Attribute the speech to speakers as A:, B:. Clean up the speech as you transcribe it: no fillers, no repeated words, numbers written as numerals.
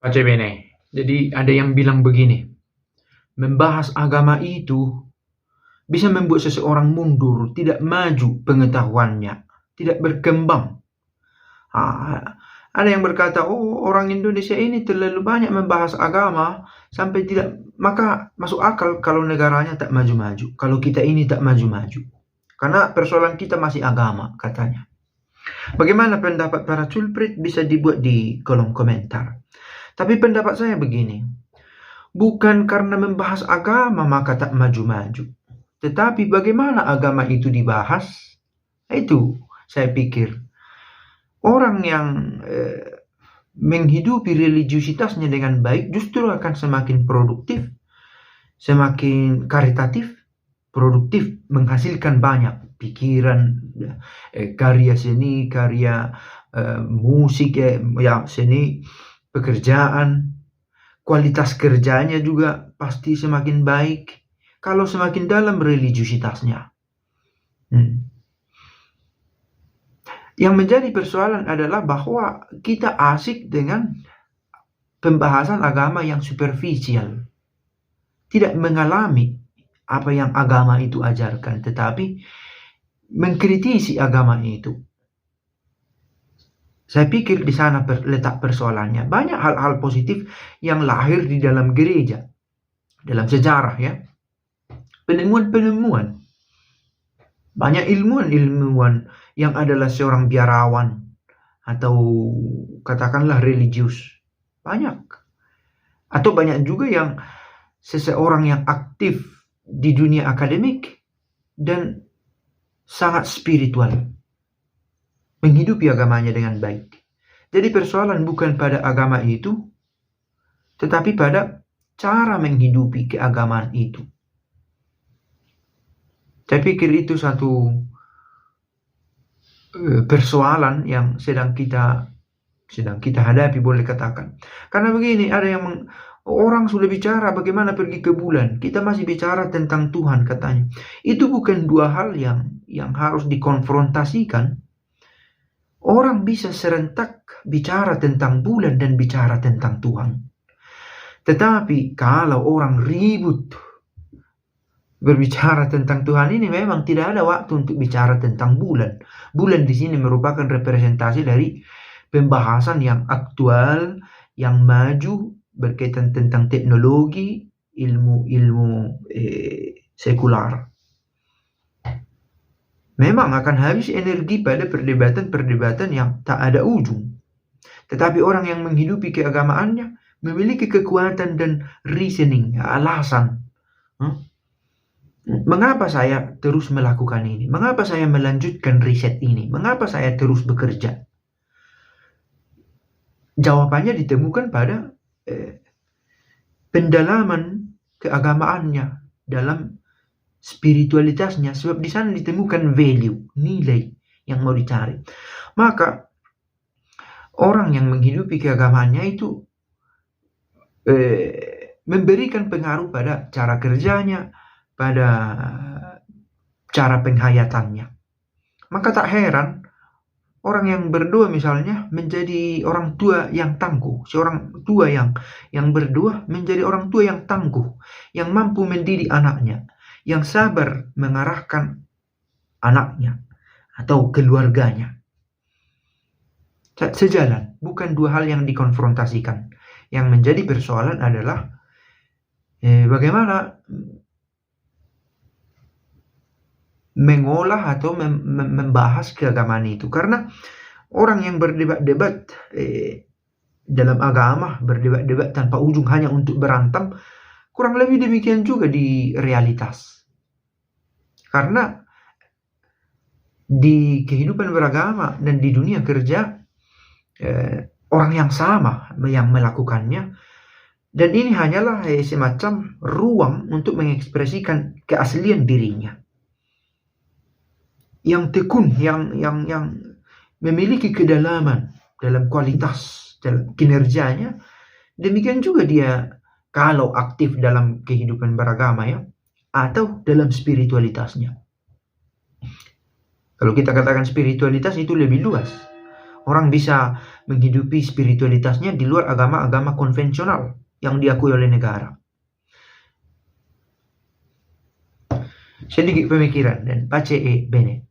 A: Pace bene. Jadi ada yang bilang begini, membahas agama itu bisa membuat seseorang mundur, tidak maju pengetahuannya, tidak berkembang. Ada yang berkata, oh orang Indonesia ini terlalu banyak membahas agama sampai tidak, maka masuk akal kalau negaranya tak maju-maju, kalau kita ini tak maju-maju. Karena persoalan kita masih agama, katanya. Bagaimana pendapat para culprit bisa dibuat di kolom komentar. Tapi pendapat saya begini, bukan karena membahas agama maka tak maju-maju. Tetapi bagaimana agama itu dibahas, itu saya pikir. Orang yang menghidupi religiusitasnya dengan baik justru akan semakin produktif, semakin karitatif, produktif, menghasilkan banyak pikiran, karya seni, karya musik, ya seni, pekerjaan, kualitas kerjanya juga pasti semakin baik kalau semakin dalam religiusitasnya. Yang menjadi persoalan adalah bahwa kita asik dengan pembahasan agama yang superficial, tidak mengalami apa yang agama itu ajarkan, tetapi mengkritisi agama itu. Saya pikir di sana letak persoalannya. Banyak hal-hal positif yang lahir di dalam gereja, dalam sejarah ya. Penemuan-penemuan. Banyak ilmuwan-ilmuwan yang adalah seorang biarawan atau katakanlah religius. Banyak. Atau banyak juga yang seseorang yang aktif di dunia akademik dan sangat spiritual, menghidupi agamanya dengan baik. Jadi persoalan bukan pada agama itu, tetapi pada cara menghidupi keagamaan itu. Saya pikir itu satu persoalan yang sedang kita hadapi, boleh katakan. Karena begini, ada yang orang sudah bicara bagaimana pergi ke bulan, kita masih bicara tentang Tuhan katanya. Itu bukan dua hal yang harus dikonfrontasikan. Orang bisa serentak bicara tentang bulan dan bicara tentang Tuhan. Tetapi kalau orang ribut berbicara tentang Tuhan ini, memang tidak ada waktu untuk bicara tentang bulan. Bulan di sini merupakan representasi dari pembahasan yang aktual, yang maju, berkaitan tentang teknologi, ilmu sekular. Memang akan habis energi pada perdebatan-perdebatan yang tak ada ujung. Tetapi orang yang menghidupi keagamaannya memiliki kekuatan dan reasoning, alasan. Mengapa saya terus melakukan ini? Mengapa saya melanjutkan riset ini? Mengapa saya terus bekerja? Jawabannya ditemukan pada pendalaman keagamaannya, dalam spiritualitasnya, sebab di sana ditemukan value, nilai yang mau dicari. Maka orang yang menghidupi keagamaannya itu memberikan pengaruh pada cara kerjanya, pada cara penghayatannya. Maka tak heran orang yang berdoa misalnya menjadi orang tua yang tangguh. Seorang tua yang berdoa menjadi orang tua yang tangguh, yang mampu mendidik anaknya, yang sabar mengarahkan anaknya atau keluarganya. Sejalan, bukan dua hal yang dikonfrontasikan. Yang menjadi persoalan adalah bagaimana mengolah atau membahas keagamaan itu. Karena orang yang berdebat-debat dalam agama, berdebat-debat tanpa ujung hanya untuk berantem, kurang lebih demikian juga di realitas. Karena di kehidupan beragama dan di dunia kerja, orang yang sama yang melakukannya, dan ini hanyalah semacam ruang untuk mengekspresikan keaslian dirinya, yang tekun, yang memiliki kedalaman dalam kualitas dalam kinerjanya. Demikian juga dia kalau aktif dalam kehidupan beragama ya, atau dalam spiritualitasnya. Kalau kita katakan spiritualitas itu lebih luas. Orang bisa menghidupi spiritualitasnya di luar agama-agama konvensional yang diakui oleh negara. Sedikit pemikiran dan pace e bene.